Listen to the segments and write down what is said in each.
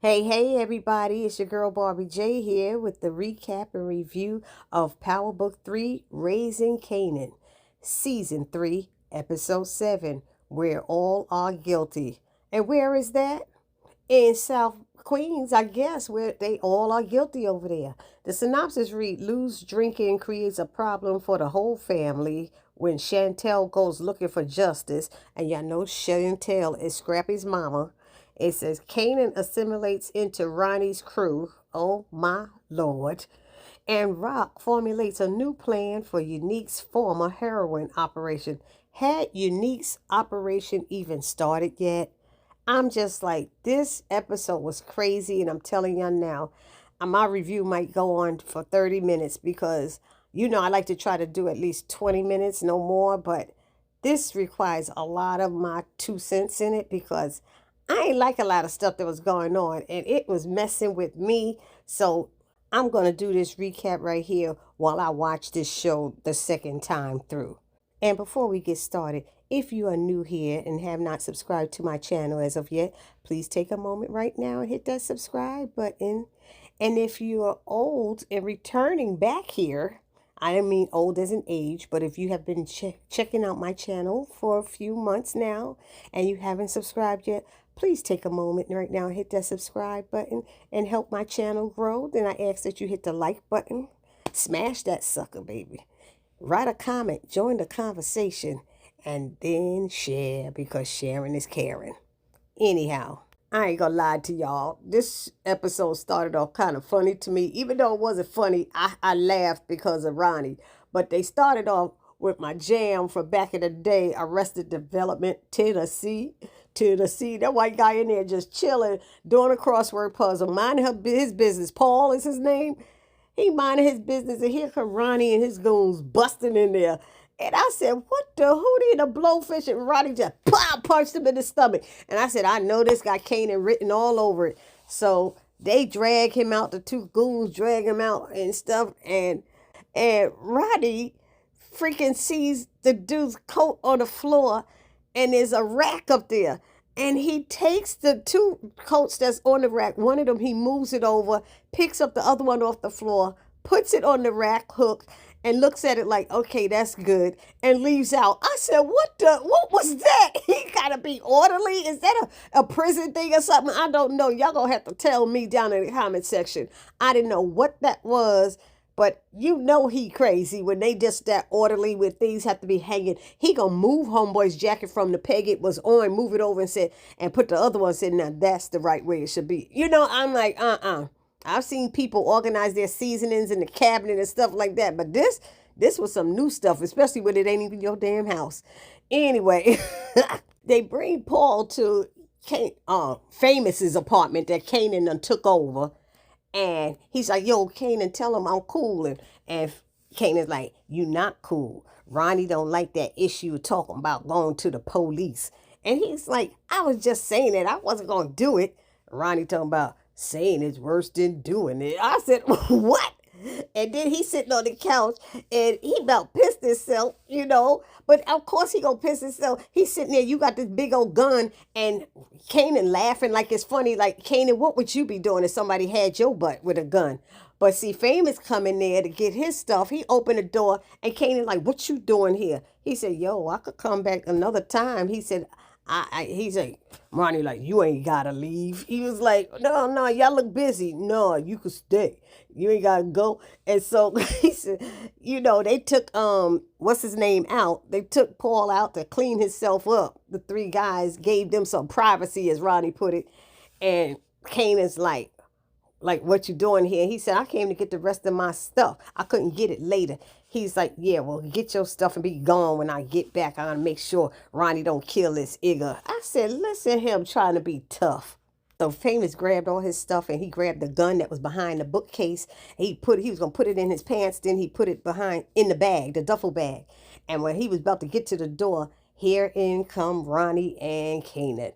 Hey, everybody, it's your girl Barbie J here with the recap and review of Powerbook 3 Raising Kanan, Season 3, Episode 7, Where All Are Guilty. And where is that? In South Queens, I guess, where they all are guilty over there. The synopsis read, loose drinking creates a problem for the whole family when Chantel goes looking for justice. And y'all know Chantel is Scrappy's mama. It says, Kanan assimilates into Ronnie's crew. Oh, my Lord. And Rock formulates a new plan for Unique's former heroin operation. Had Unique's operation even started yet? I'm just like, this episode was crazy, and I'm telling you now, my review might go on for 30 minutes because, I like to try to do at least 20 minutes, no more, but this requires a lot of my 2 cents in it because I ain't like a lot of stuff that was going on, and it was messing with me. So I'm going to do this recap right here while I watch this show the second time through. And before we get started, if you are new here and have not subscribed to my channel as of yet, please take a moment right now and hit that subscribe button. And if you are old and returning back here, I don't mean old as an age, but if you have been checking out my channel for a few months now and you haven't subscribed yet, please take a moment right now and hit that subscribe button and help my channel grow. Then I ask that you hit the like button. Smash that sucker, baby. Write a comment, join the conversation, and then share because sharing is caring. Anyhow, I ain't gonna lie to y'all. This episode started off kind of funny to me. Even though it wasn't funny, I laughed because of Ronnie. But they started off with my jam from back in the day, Arrested Development, Tennessee. That white guy in there just chilling, doing a crossword puzzle, minding his business. Paul is his name. He minded his business, and here come Ronnie and his goons busting in there. And I said, what the hootie, the blowfish? And Ronnie just punched him in the stomach. And I said, I know this got Kanan written all over it. So they drag him out, the two goons drag him out and stuff. And Ronnie freaking sees the dude's coat on the floor, and there's a rack up there. And he takes the two coats that's on the rack. One of them, he moves it over, picks up the other one off the floor, puts it on the rack hook, and looks at it like, okay, that's good, and leaves out. I said, what was that? He gotta be orderly? Is that a prison thing or something? I don't know. Y'all gonna have to tell me down in the comment section. I didn't know what that was. But he crazy when they just that orderly with things have to be hanging. He gonna move homeboy's jacket from the peg it was on, move it over and put the other one in. Now that's the right way it should be. I'm like, I've seen people organize their seasonings in the cabinet and stuff like that. But this was some new stuff, especially when it ain't even your damn house. Anyway, they bring Paul to Famous's apartment that Kanan done took over. And he's like, yo, Kanan, tell him I'm cool. And Kanan's like, you not cool. Ronnie don't like that issue talking about going to the police. And he's like, I was just saying that. I wasn't going to do it. Ronnie talking about saying it's worse than doing it. I said, what? And then he's sitting on the couch and he about pissed himself, But of course he gonna piss himself. He's sitting there, you got this big old gun, and Kanan laughing like it's funny. Like, Kanan, what would you be doing if somebody had your butt with a gun? But see, Famous coming there to get his stuff. He opened the door and Kanan like, what you doing here? He said, yo, I could come back another time. He said, he's like, Ronnie like, you ain't gotta leave. He was like, no, y'all look busy. No, you could stay. You ain't gotta go. And so he said, they took what's his name out. They took Paul out to clean himself up. The three guys gave them some privacy, as Ronnie put it. And Kanan's like, what you doing here? He said, I came to get the rest of my stuff. I couldn't get it later. He's like, yeah, well, get your stuff and be gone when I get back. I gotta make sure Ronnie don't kill this Igor. I said, listen to him trying to be tough. So Famous grabbed all his stuff and he grabbed the gun that was behind the bookcase. He was gonna put it in his pants. Then he put it in the bag, the duffel bag. And when he was about to get to the door, here in come Ronnie and Kanan.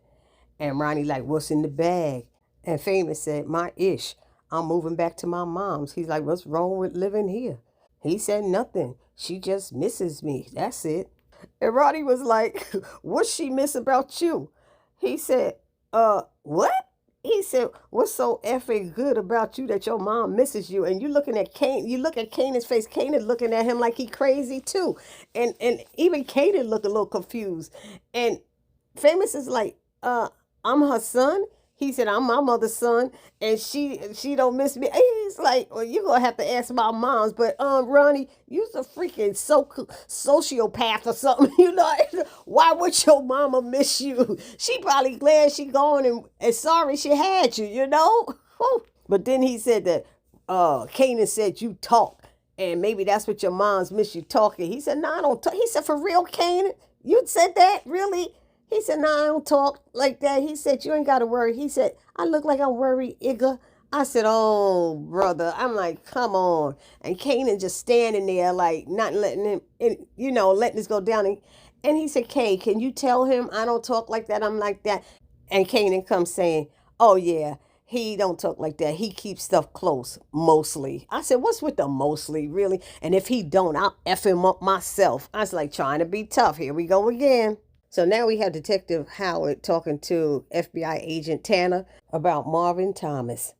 And Ronnie like, what's in the bag? And Famous said, my ish. I'm moving back to my mom's. He's like, what's wrong with living here? He said, nothing. She just misses me. That's it. And Ronnie was like, what's she miss about you? He said, what? he said, "What's so effing good about you that your mom misses you?" And you looking at Kane, you look at Kanan's face. Kanan looking at him like he crazy too, and even Kanan look a little confused. And Famous is like, I'm her son. He said, I'm my mother's son, and she don't miss me. And he's like, well, you're gonna have to ask my mom's. But Ronnie, you's a freaking sociopath or something. You know, why would your mama miss you? She probably glad she gone and sorry she had you, you know? But then he said that Kanan said you talk. And maybe that's what your mom's miss you talking. He said, no, I don't talk. He said, for real, Kanan? You said that? Really? He said, no, I don't talk like that. He said, you ain't got to worry. He said, I look like I'm worried, Igga. I said, oh, brother. I'm like, come on. And Kanan just standing there, like, not letting him, letting this go down. And he said, Kay, can you tell him I don't talk like that? I'm like that. And Kanan comes saying, oh, yeah, he don't talk like that. He keeps stuff close, mostly. I said, what's with the mostly, really? And if he don't, I'll F him up myself. I was like, trying to be tough. Here we go again. So now we have Detective Howard talking to FBI agent Tanner about Marvin Thomas.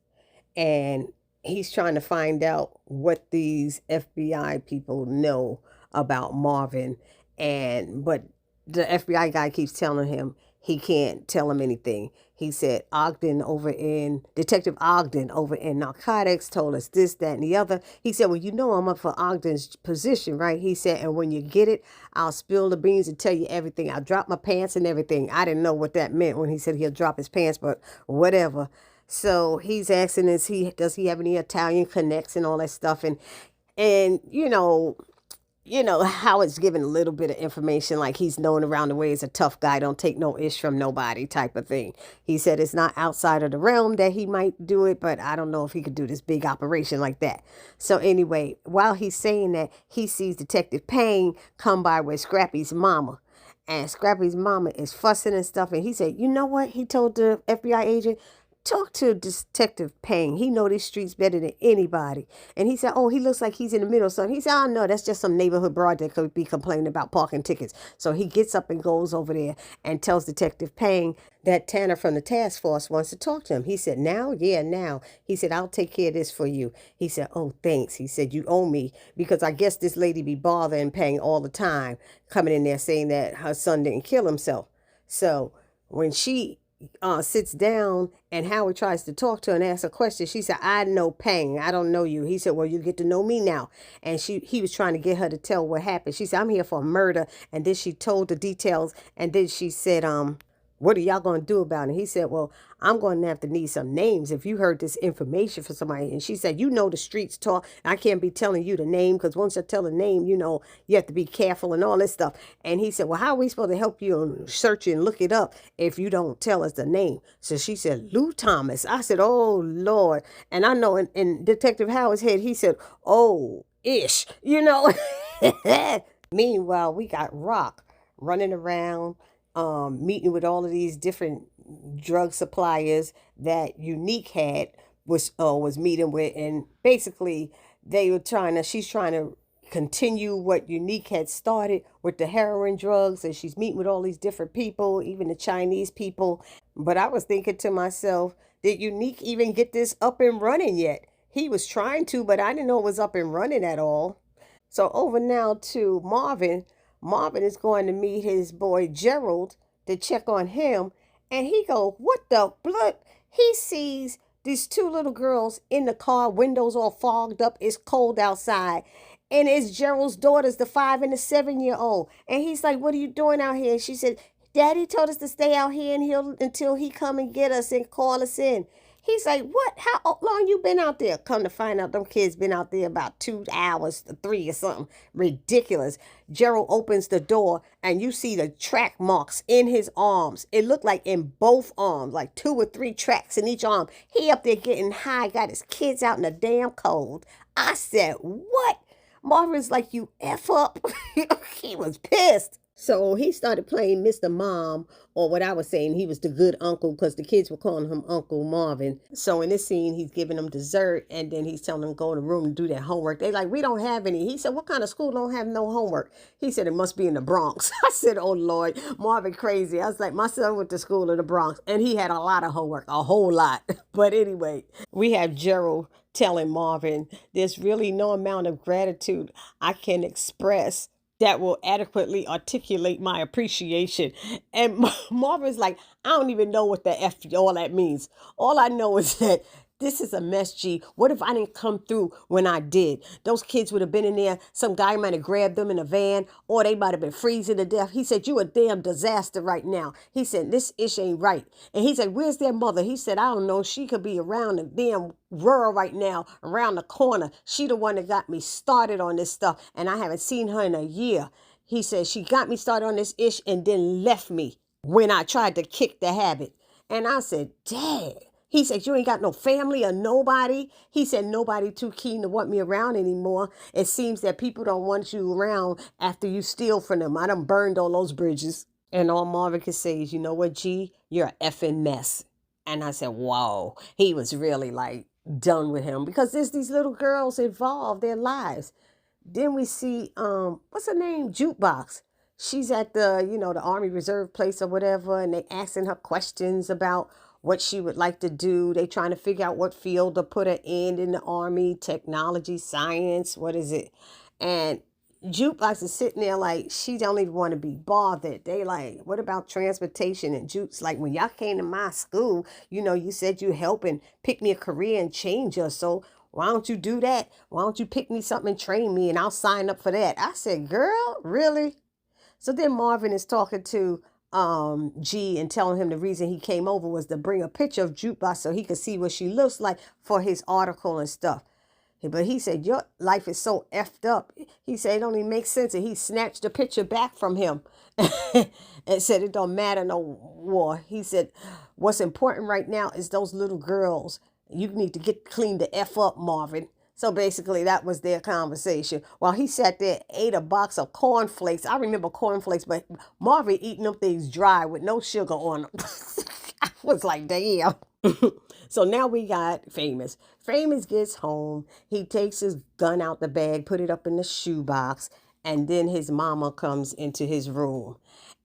And he's trying to find out what these FBI people know about Marvin. But the FBI guy keeps telling him he can't tell him anything. He said Detective Ogden over in narcotics told us this, that, and the other. He said, well, you know I'm up for Ogden's position, right? He said, and when you get it, I'll spill the beans and tell you everything. I'll drop my pants and everything. I didn't know what that meant when he said he'll drop his pants, but whatever. So he's asking, does he have any Italian connects and all that stuff? And how it's giving a little bit of information, like he's known around the way as a tough guy, don't take no ish from nobody type of thing. He said it's not outside of the realm that he might do it, but I don't know if he could do this big operation like that. So anyway, while he's saying that, he sees Detective Payne come by with Scrappy's mama. And Scrappy's mama is fussing and stuff. And he said, you know what? He told the FBI agent, talk to Detective Payne. He know these streets better than anybody. And he said, oh, he looks like he's in the middle of something. He said, oh, no, that's just some neighborhood broad that could be complaining about parking tickets. So he gets up and goes over there and tells Detective Payne that Tanner from the task force wants to talk to him. He said, now? Yeah, now. He said, I'll take care of this for you. He said, oh, thanks. He said, you owe me, because I guess this lady be bothering Payne all the time, coming in there saying that her son didn't kill himself. So when she sits down and Howard tries to talk to her and ask a question, she said, I know Payne. I don't know you. He said, well, you get to know me now. And he was trying to get her to tell what happened. She said, I'm here for a murder. And then she told the details. And then she said, what are y'all going to do about it? He said, well, I'm going to have to need some names if you heard this information from somebody. And she said, you know the streets talk. I can't be telling you the name, because once I tell the name, you have to be careful and all this stuff. And he said, well, how are we supposed to help you search and look it up if you don't tell us the name? So she said, Lou Thomas. I said, oh, Lord. And I know in Detective Howard's head, he said, oh, ish, Meanwhile, we got Rock running around, meeting with all of these different drug suppliers that Unique was meeting with, and basically she's trying to continue what Unique had started with the heroin drugs, and she's meeting with all these different people, even the Chinese people. But I was thinking to myself, did Unique even get this up and running yet? He was trying to, but I didn't know it was up and running at all. So over now to Marvin. Marvin is going to meet his boy Gerald to check on him. And he go, what the blood? He sees these two little girls in the car, windows all fogged up. It's cold outside. And it's Gerald's daughters, the 5 and the 7-year-old. And he's like, what are you doing out here? And she said, Daddy told us to stay out here until he come and get us and call us in. He's like, what? How long you been out there? Come to find out, them kids been out there about 2 hours, 3 or something. Ridiculous. Gerald opens the door and you see the track marks in his arms. It looked like in both arms, like 2 or 3 tracks in each arm. He up there getting high, got his kids out in the damn cold. I said, what? Marvin's like, you F up. He was pissed. So he started playing Mr. Mom, or what I was saying, he was the good uncle because the kids were calling him Uncle Marvin. So in this scene, he's giving them dessert and then he's telling them to go in the room and do their homework. They like, we don't have any. He said, what kind of school don't have no homework? He said, it must be in the Bronx. I said, oh Lord, Marvin crazy. I was like, my son went to school in the Bronx and he had a lot of homework, a whole lot. But anyway, we have Gerald telling Marvin, there's really no amount of gratitude I can express that will adequately articulate my appreciation. And Marvin's like, I don't even know what the F all that means. All I know is that this is a mess, G. What if I didn't come through when I did? Those kids would have been in there. Some guy might have grabbed them in a van, or they might have been freezing to death. He said, you a damn disaster right now. He said, this ish ain't right. And he said, where's their mother? He said, I don't know. She could be around the damn rural right now, around the corner. She the one that got me started on this stuff, and I haven't seen her in a year. He said, she got me started on this ish and then left me when I tried to kick the habit. And I said, dang. He said, you ain't got no family or nobody. He said, nobody too keen to want me around anymore. It seems that people don't want you around after you steal from them. I done burned all those bridges. And all Marvin could say is, you know what, G, you're a effing mess. And I said, wow, he was really like done with him because there's these little girls involved, their lives. Then we see, what's her name? Jukebox. She's at the, the Army Reserve place or whatever, and they asking her questions about what she would like to do. They trying to figure out what field to put her in the Army, technology, science, what is it? And Jukebox is sitting there like she don't even want to be bothered. They like, what about transportation? And Juke's like, when y'all came to my school, you said you help and pick me a career and change us. So why don't you do that? Why don't you pick me something and train me and I'll sign up for that? I said, girl, really? So then Marvin is talking to G and telling him the reason he came over was to bring a picture of Jukebox so he could see what she looks like for his article and stuff. But he said, your life is so effed up. He said, it don't even make sense. And he snatched the picture back from him and said, it don't matter no more. He said, what's important right now is those little girls. You need to get cleaned the F up, Marvin. So basically that was their conversation. While he sat there, ate a box of cornflakes. I remember cornflakes, but Marvin eating them things dry with no sugar on them. I was like, damn. So now we got Famous. Famous gets home. He takes his gun out the bag, put it up in the shoebox, and then his mama comes into his room.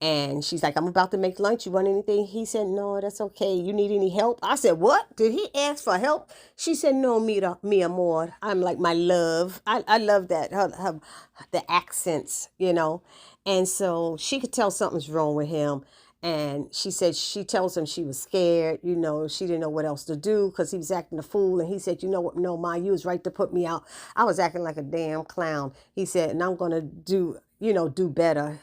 And she's like, I'm about to make lunch. You want anything? He said, no, that's okay. You need any help? I said, what? Did he ask for help? She said, no, mi amor. I'm like, my love. I love that. The accents, And so she could tell something's wrong with him. And she said she tells him she was scared, she didn't know what else to do because he was acting a fool. And he said, you know what, no, Ma, you was right to put me out. I was acting like a damn clown. He said, and I'm going to do better,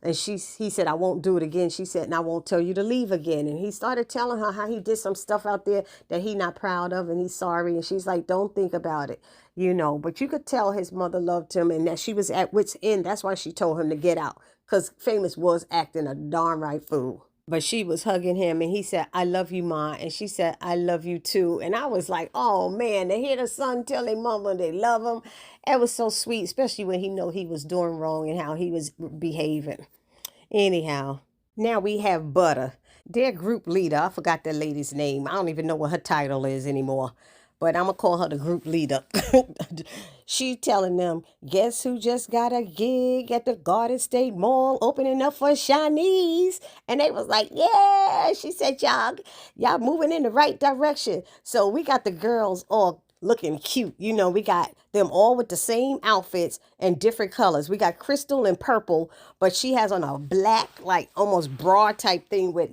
And he said, I won't do it again. She said, and I won't tell you to leave again. And he started telling her how he did some stuff out there that he not proud of and he's sorry. And she's like, don't think about it, But you could tell his mother loved him and that she was at wit's end. That's why she told him to get out. Because Famous was acting a darn right fool. But she was hugging him and he said, I love you, Ma. And she said, I love you too. And I was like, oh man, to hear the son tell their mama they love him. It was so sweet, especially when he know he was doing wrong and how he was behaving. Anyhow, now we have Butter, their group leader. I forgot that lady's name. I don't even know what her title is anymore. But I'm going to call her the group leader. She telling them, guess who just got a gig at the Garden State Mall opening up for Shanice? And they was like, yeah. She said, y'all moving in the right direction. So we got the girls all looking cute. We got them all with the same outfits and different colors. We got Crystal in purple, but she has on a black, like almost bra type thing with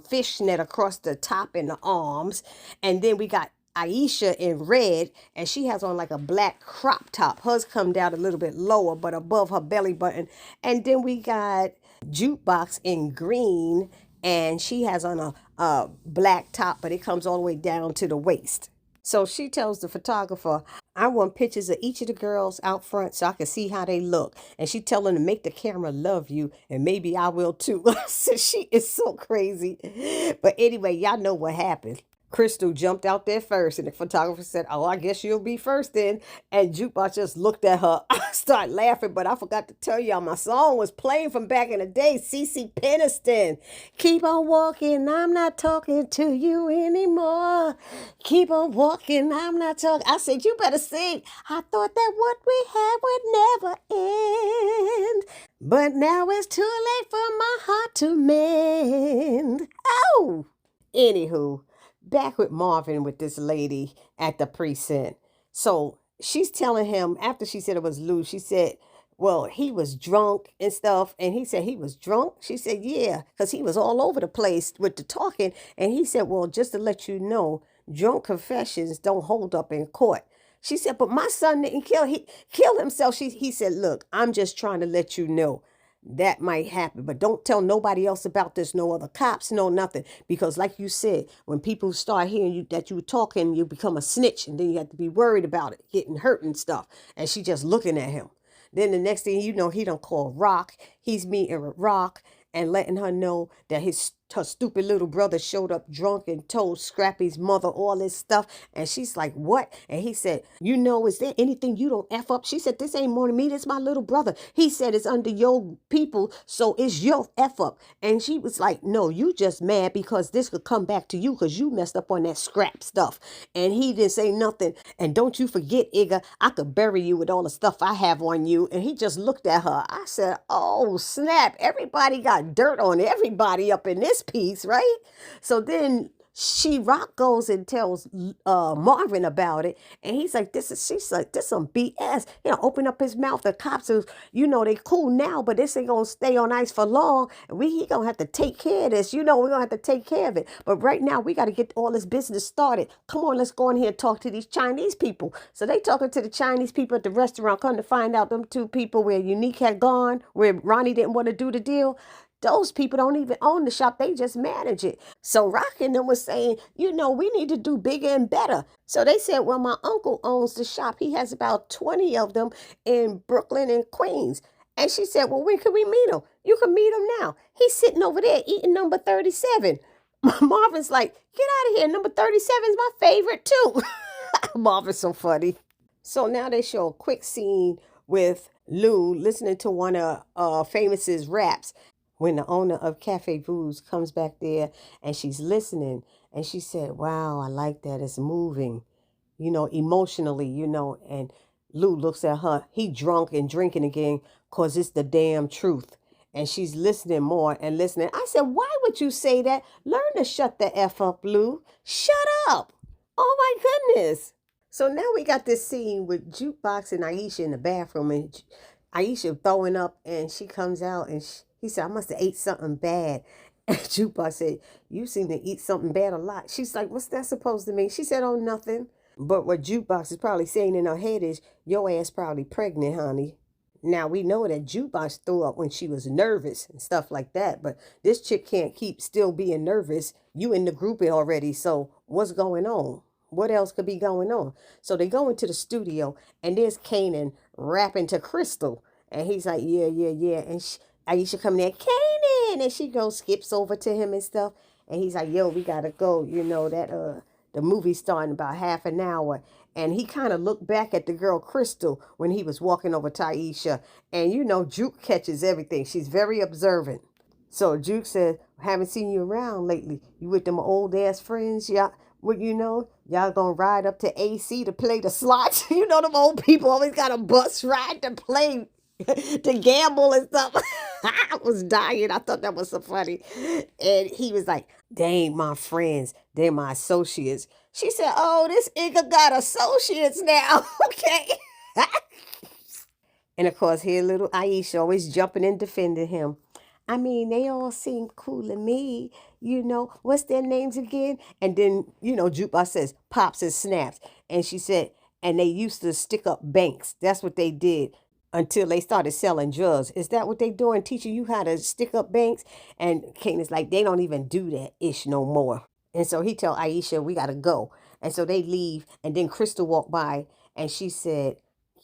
fishnet across the top and the arms. And then we got Aisha in red, and she has on like a black crop top. Hers come down a little bit lower, but above her belly button. And then we got Jukebox in green, and she has on a black top, but it comes all the way down to the waist. So she tells the photographer, I want pictures of each of the girls out front so I can see how they look. And she tell them to make the camera love you, and maybe I will too. So she is so crazy. But anyway, y'all know what happened. Crystal jumped out there first, and the photographer said, "Oh, I guess you'll be first then." And Jukebox just looked at her. I started laughing, but I forgot to tell y'all my song was playing from back in the day, CC Peniston. Keep on walking, I'm not talking to you anymore. Keep on walking, I'm not talking. I said, you better sing. I thought that what we had would never end. But now it's too late for my heart to mend. Oh! Anywho, back with Marvin with this lady at the precinct. So she's telling him, after she said it was Lou, she said, well, he was drunk and stuff. And he said he was drunk. She said, yeah, because he was all over the place with the talking. And he said, well, just to let you know, drunk confessions don't hold up in court. She said, but my son didn't he killed himself. He said, look, I'm just trying to let you know that might happen, but don't tell nobody else about this, no other cops, no nothing, because like you said, when people start hearing you that you were talking, you become a snitch, and then you have to be worried about it getting hurt and stuff. And she just looking at him. Then the next thing you know, he don't call Rock. He's meeting with Rock and letting her know that her stupid little brother showed up drunk and told Scrappy's mother all this stuff. And she's like, what? And he said, you know, is there anything you don't F up? She said, this ain't more than me. This my little brother. He said, it's under your people, so it's your F up. And she was like, no, you just mad because this could come back to you because you messed up on that scrap stuff. And he didn't say nothing. And don't you forget, Igga, I could bury you with all the stuff I have on you. And he just looked at her. I said, oh, snap. Everybody got dirt on everybody up in this piece, right? So then Rock goes and tells Marvin about it, and he's like, she's like, this some BS. Open up his mouth. The cops are, they cool now, but this ain't gonna stay on ice for long. And he gonna have to take care of this. We're gonna have to take care of it. But right now, we got to get all this business started. Come on, let's go in here and talk to these Chinese people. So they talking to the Chinese people at the restaurant, come to find out them two people where Unique had gone, where Ronnie didn't want to do the deal. Those people don't even own the shop. They just manage it. So Rock and them was saying, we need to do bigger and better. So they said, well, my uncle owns the shop. He has about 20 of them in Brooklyn and Queens. And she said, well, when can we meet him? You can meet him now. He's sitting over there eating number 37. Marvin's like, get out of here. Number 37 is my favorite too. Marvin's so funny. So now they show a quick scene with Lou listening to one of Famous's raps. When the owner of Cafe Booze comes back there and she's listening, and she said, wow, I like that. It's moving, emotionally, and Lou looks at her. He drunk and drinking again because it's the damn truth. And she's listening more and listening. I said, why would you say that? Learn to shut the F up, Lou. Shut up. Oh, my goodness. So now we got this scene with Jukebox and Aisha in the bathroom, and Aisha throwing up, and she comes out and he said, I must have ate something bad. And Jukebox said, you seem to eat something bad a lot. She's like, what's that supposed to mean? She said, oh, nothing. But what Jukebox is probably saying in her head is, your ass probably pregnant, honey. Now, we know that Jukebox threw up when she was nervous and stuff like that. But this chick can't keep still being nervous. You in the group already. So what's going on? What else could be going on? So they go into the studio, and there's Kanan rapping to Crystal. And he's like, yeah, yeah, yeah. And Aisha come there, Kanan, and she goes, skips over to him and stuff. And he's like, yo, we gotta go. The movie's starting about half an hour. And he kind of looked back at the girl Crystal when he was walking over to Aisha. And Juke catches everything. She's very observant. So Juke said, haven't seen you around lately. You with them old ass friends? Y'all gonna ride up to AC to play the slots. Them old people always got a bus ride to play, to gamble and stuff. I was dying. I thought that was so funny. And he was like, they ain't my friends. They're my associates. She said, oh, this Igga got associates now. Okay. And of course, here little Aisha always jumping and defending him. I mean, they all seem cool to me. What's their names again? And then, Jukebox says, Pops and Snaps. And she said, and they used to stick up banks. That's what they did until they started selling drugs. Is that what they doing? Teaching you how to stick up banks? And Kanan's like, they don't even do that ish no more. And so he tell Aisha, we got to go. And so they leave. And then Crystal walked by and she said,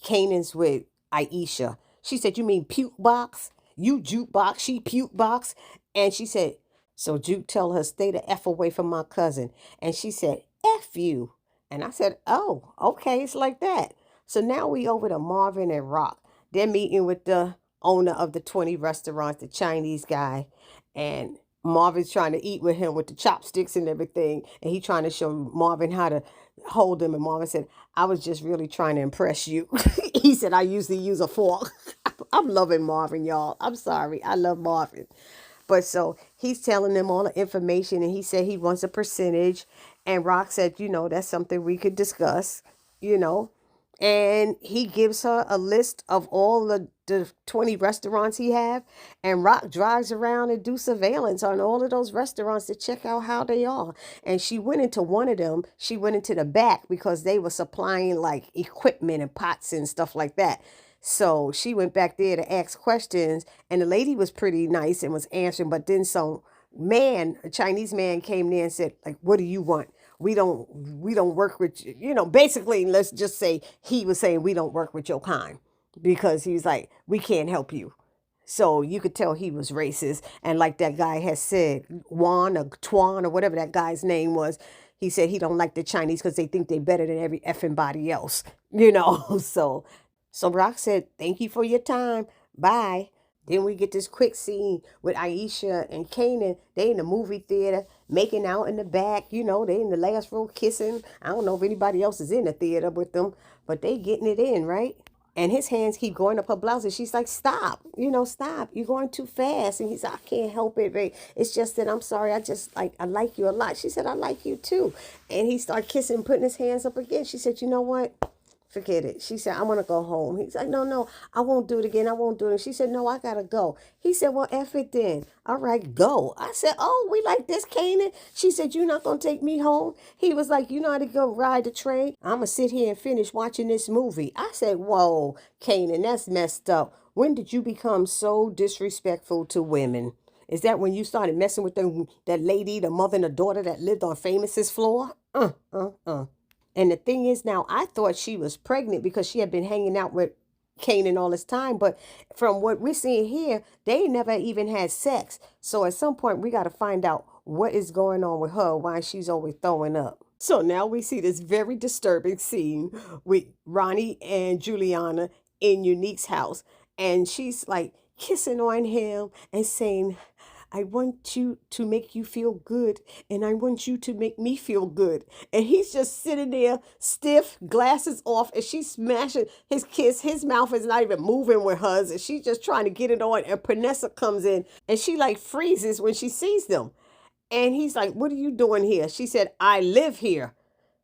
Kanan's with Aisha. She said, you mean puke box? You Jukebox, she puke box. And she said, so Juke tell her, stay the F away from my cousin. And she said, F you. And I said, oh, okay, it's like that. So now we over to Marvin and Rock. They're meeting with the owner of the 20 restaurants, the Chinese guy. And Marvin's trying to eat with him with the chopsticks and everything. And he trying to show Marvin how to hold him. And Marvin said, I was just really trying to impress you. He said, I usually use a fork. I'm loving Marvin, y'all. I'm sorry. I love Marvin. But so he's telling them all the information and he said he wants a percentage. And Rock said, that's something we could discuss, you know. And he gives her a list of all the 20 restaurants he have. And Rock drives around and do surveillance on all of those restaurants to check out how they are. And she went into one of them. She went into the back because they were supplying like equipment and pots and stuff like that. So she went back there to ask questions, and the lady was pretty nice and was answering. But then a Chinese man came there and said, like, what do you want? We don't work with you. Basically, let's just say he was saying we don't work with your kind because he's like, we can't help you. So you could tell he was racist. And like that guy has said, Juan or Tuan or whatever that guy's name was, he said he don't like the Chinese because they think they're better than every effing body else, So Rock said, thank you for your time. Bye. Then we get this quick scene with Aisha and Kanan. They in the movie theater, making out in the back. They in the last row kissing. I don't know if anybody else is in the theater with them, but they getting it in, right? And his hands keep going up her blouse. And she's like, stop, stop. You're going too fast. And he's like, I can't help it, babe. It's just that I'm sorry. I like you a lot. She said, I like you too. And he started kissing, putting his hands up again. She said, you know what? Forget it. She said, I want to go home. He's like, no, I won't do it again. I won't do it. She said, no, I got to go. He said, well, F it then. All right, go. I said, oh, we like this, Kanan. She said, you're not going to take me home? He was like, you know how to go ride the train? I'm going to sit here and finish watching this movie. I said, whoa, Kanan, that's messed up. When did you become so disrespectful to women? Is that when you started messing with that lady, the mother and the daughter that lived on Famous's floor? And the thing is now, I thought she was pregnant because she had been hanging out with Kanan all this time. But from what we're seeing here, they never even had sex. So at some point, we got to find out what is going on with her, why she's always throwing up. So now we see this very disturbing scene with Ronnie and Juliana in Unique's house. And she's like kissing on him and saying, I want you to make you feel good, and I want you to make me feel good. And he's just sitting there, stiff, glasses off, and she's smashing his kiss. His mouth is not even moving with hers, and she's just trying to get it on. And Panessa comes in, and she like freezes when she sees them. And he's like, what are you doing here? She said, I live here.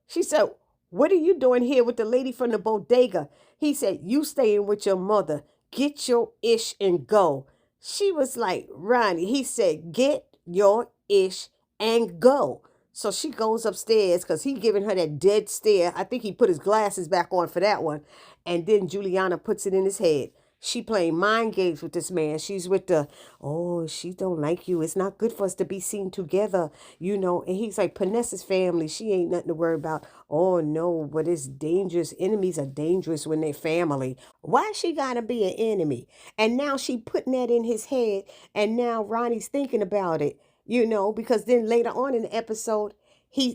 She said, what are you doing here with the lady from the bodega? He said, you staying with your mother. Get your ish and go. She was like, Ronnie, he said, get your ish and go. So she goes upstairs because he giving her that dead stare. I think he put his glasses back on for that one. And then Juliana puts it in his head. She playing mind games with this man. She's with she don't like you. It's not good for us to be seen together, And he's like, Panessa's family, she ain't nothing to worry about. Oh, no, but it's dangerous. Enemies are dangerous when they're family. Why she gotta be an enemy? And now she putting that in his head. And now Ronnie's thinking about it, because then later on in the episode,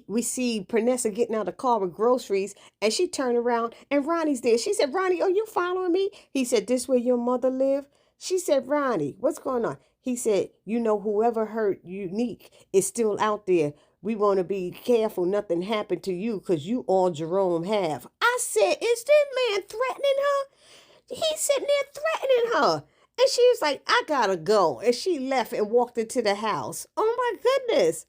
we see Panessa getting out of the car with groceries, and she turned around and Ronnie's there. She said, Ronnie, are you following me? He said, this where your mother live? She said, Ronnie, what's going on? He said, whoever hurt Unique is still out there. We want to be careful nothing happened to you because you all Jerome have. I said, is this man threatening her? He's sitting there threatening her. And she was like, I gotta go. And she left and walked into the house. Oh my goodness.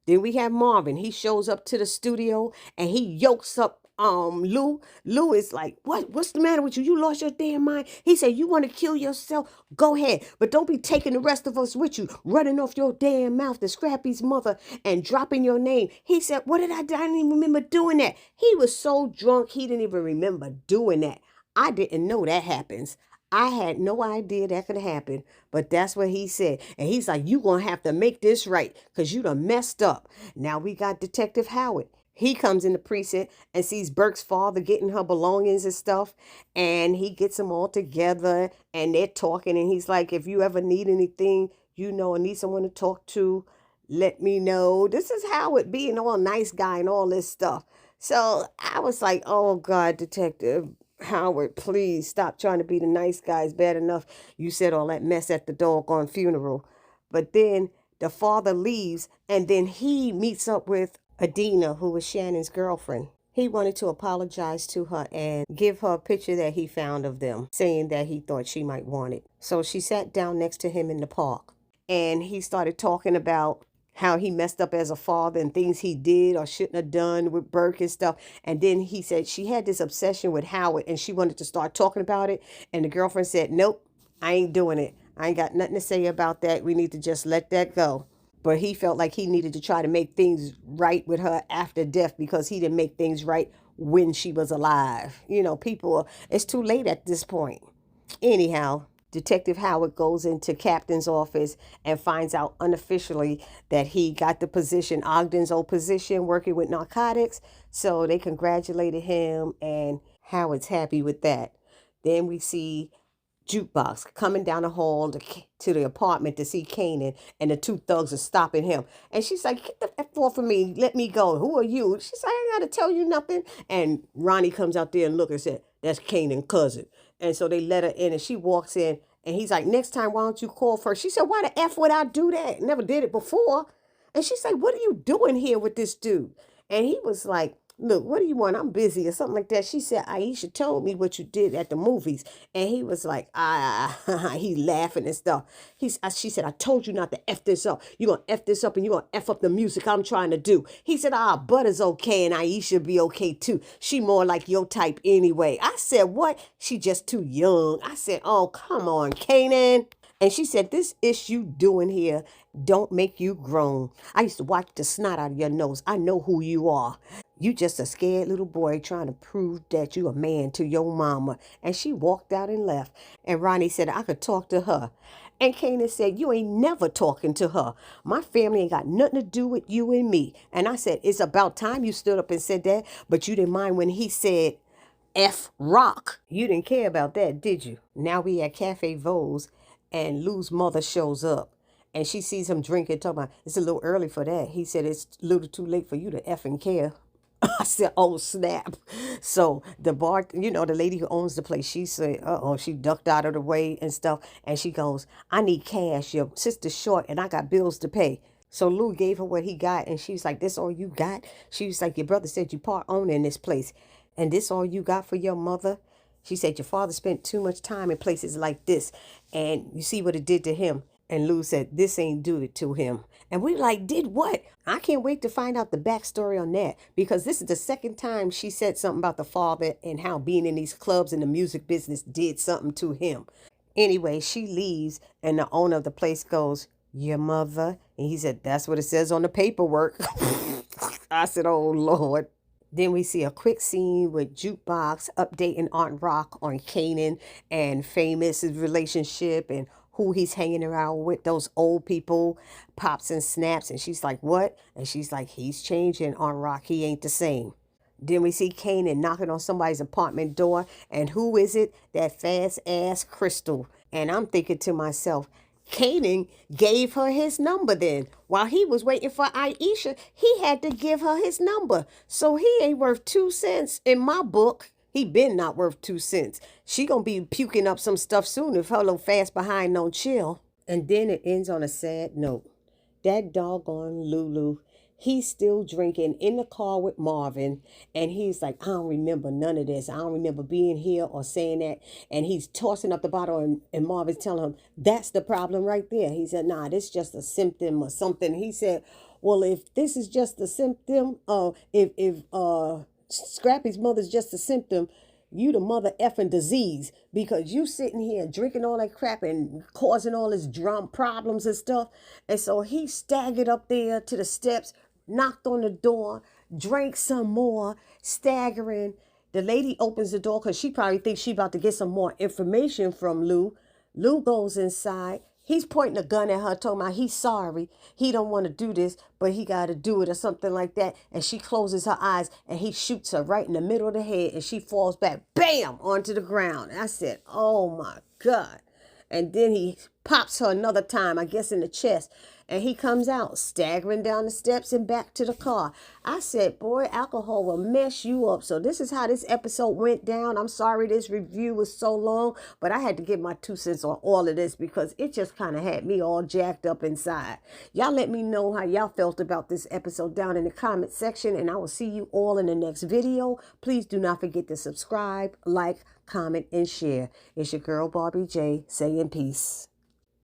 Then we have Marvin. He shows up to the studio and he yokes up Lou. Lou is like, what's the matter with you? You lost your damn mind. He said, you want to kill yourself? Go ahead. But don't be taking the rest of us with you, running off your damn mouth to Scrappy's mother and dropping your name. He said, what did I do? I didn't even remember doing that. He was so drunk, he didn't even remember doing that. I didn't know that happens. I had no idea that could happen, but that's what he said. And he's like, you going to have to make this right because you done messed up. Now we got Detective Howard. He comes in the precinct and sees Burke's father getting her belongings and stuff. And he gets them all together and they're talking. And he's like, if you ever need anything, I need someone to talk to, let me know. This is Howard being all nice guy and all this stuff. So I was like, oh God, Detective Howard, please stop trying to be the nice guy. It's bad enough you said all that mess at the doggone funeral. But then the father leaves, and then he meets up with Adina, who was Shannon's girlfriend. He wanted to apologize to her and give her a picture that he found of them, saying that he thought she might want it. So she sat down next to him in the park, and he started talking about how he messed up as a father and things he did or shouldn't have done with Burke and stuff. And then he said she had this obsession with Howard and she wanted to start talking about it. And the girlfriend said, nope, I ain't doing it. I ain't got nothing to say about that. We need to just let that go. But he felt like he needed to try to make things right with her after death because he didn't make things right when she was alive. You know, people, it's too late at this point. Anyhow, Detective Howard goes into Captain's office and finds out unofficially that he got the position, Ogden's old position, working with narcotics. So they congratulated him, and Howard's happy with that. Then we see Jukebox coming down the hall to the apartment to see Kanan, and the two thugs are stopping him. And she's like, get the F off of me, let me go. Who are you? She's like, I ain't got to tell you nothing. And Ronnie comes out there and look and said, that's Kanan's cousin. And so they let her in, and she walks in, and he's like, next time, why don't you call first? She said, why the F would I do that? Never did it before. And she's like, what are you doing here with this dude? And he was like, look, what do you want? I'm busy or something like that. She said, Aisha told me what you did at the movies. And he was like, he laughing and stuff. She said, I told you not to F this up. You're going to F this up and you're going to F up the music I'm trying to do. He said, Butter's okay and Aisha be okay too. She more like your type anyway. I said, what? She just too young. I said, oh, come on, Kanan. And she said, this issue doing here don't make you grown. I used to watch the snot out of your nose. I know who you are. You just a scared little boy trying to prove that you a man to your mama. And she walked out and left. And Ronnie said, I could talk to her. And Kanan said, you ain't never talking to her. My family ain't got nothing to do with you and me. And I said, it's about time you stood up and said that. But you didn't mind when he said, F rock. You didn't care about that, did you? Now we at Cafe Vos, and Lou's mother shows up. And she sees him drinking, talking about, it's a little early for that. He said, it's a little too late for you to effing care. I said, oh, snap. So the the lady who owns the place, she said, she ducked out of the way and stuff. And she goes, I need cash. Your sister's short and I got bills to pay. So Lou gave her what he got. And she was like, this all you got? She was like, your brother said you part owner in this place. And this all you got for your mother? She said, your father spent too much time in places like this. And you see what it did to him. And Lou said, this ain't do it to him. And we like, did what? I can't wait to find out the backstory on that, because this is the second time she said something about the father and how being in these clubs in the music business did something to him. Anyway, she leaves and the owner of the place goes, your mother? And he said, that's what it says on the paperwork. I said, oh, Lord. Then we see a quick scene with Jukebox updating Aunt Rock on Kanan and Famous' relationship and who he's hanging around with, those old people, Pops and Snaps. And she's like, what? And she's like, he's changing, Aunt Rock. He ain't the same. Then we see Kanan knocking on somebody's apartment door. And who is it? That fast-ass Crystal. And I'm thinking to myself, Kanan gave her his number then. While he was waiting for Aisha, he had to give her his number. So he ain't worth 2 cents in my book. He been not worth 2 cents. She gonna be puking up some stuff soon if her little fast behind don't chill. And then it ends on a sad note. That doggone Lulu, he's still drinking in the car with Marvin. And he's like, I don't remember none of this. I don't remember being here or saying that. And he's tossing up the bottle, and Marvin's telling him, that's the problem right there. He said, nah, this is just a symptom or something. He said, well, if this is just a symptom, if Scrappy's mother's just a symptom, you the mother effing disease, because you sitting here drinking all that crap and causing all this drum problems and stuff. And so he staggered up there to the steps, knocked on the door, drank some more, staggering. The lady opens the door because she probably thinks she about to get some more information from Lou. Lou goes inside. He's pointing a gun at her, talking about he's sorry. He don't want to do this, but he got to do it or something like that. And she closes her eyes and he shoots her right in the middle of the head and she falls back, bam, onto the ground. And I said, oh my God. And then he pops her another time, I guess in the chest. And he comes out staggering down the steps and back to the car. I said, boy, alcohol will mess you up. So this is how this episode went down. I'm sorry this review was so long, but I had to give my 2 cents on all of this because it just kind of had me all jacked up inside. Y'all let me know how y'all felt about this episode down in the comment section, and I will see you all in the next video. Please do not forget to subscribe, like, comment, and share. It's your girl, Barbie J, saying peace.